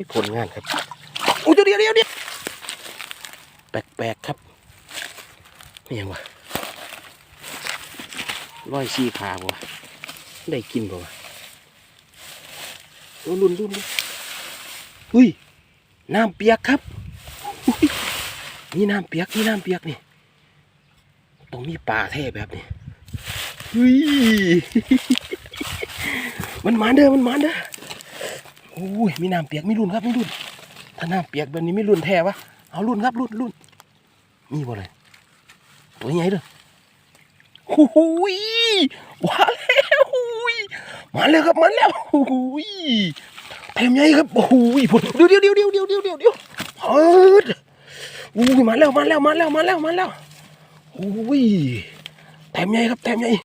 ยผลงานครับโอ้ยเดี๋ยวแปลกครับนี่ยังวะร้อยชีขาบ่ได้กินบ่วะรุ่นอุ้ยน้ำเปียกครับนี่น้ำเปียกนี่ต้องมีปลาแท้แบบนี้เฮ้ยมันมาเด้อโอ้ยมีน้ำเปียกมีรุ่นครับมีรุ่นถ้าน้ำเปียกแบบนี้ไม่รุ่นแท้วะเอารุ่นครับรุ่นมีบ่เลยตัวใหญ่เด้อโอ้ยมาแล้วครับโอ้ยเต็มใหญ่ครับโอ้ยเดี๋ยวเฮ้ยโอ้ยมาแล้วโอ้ยเต็มใหญ่ครับ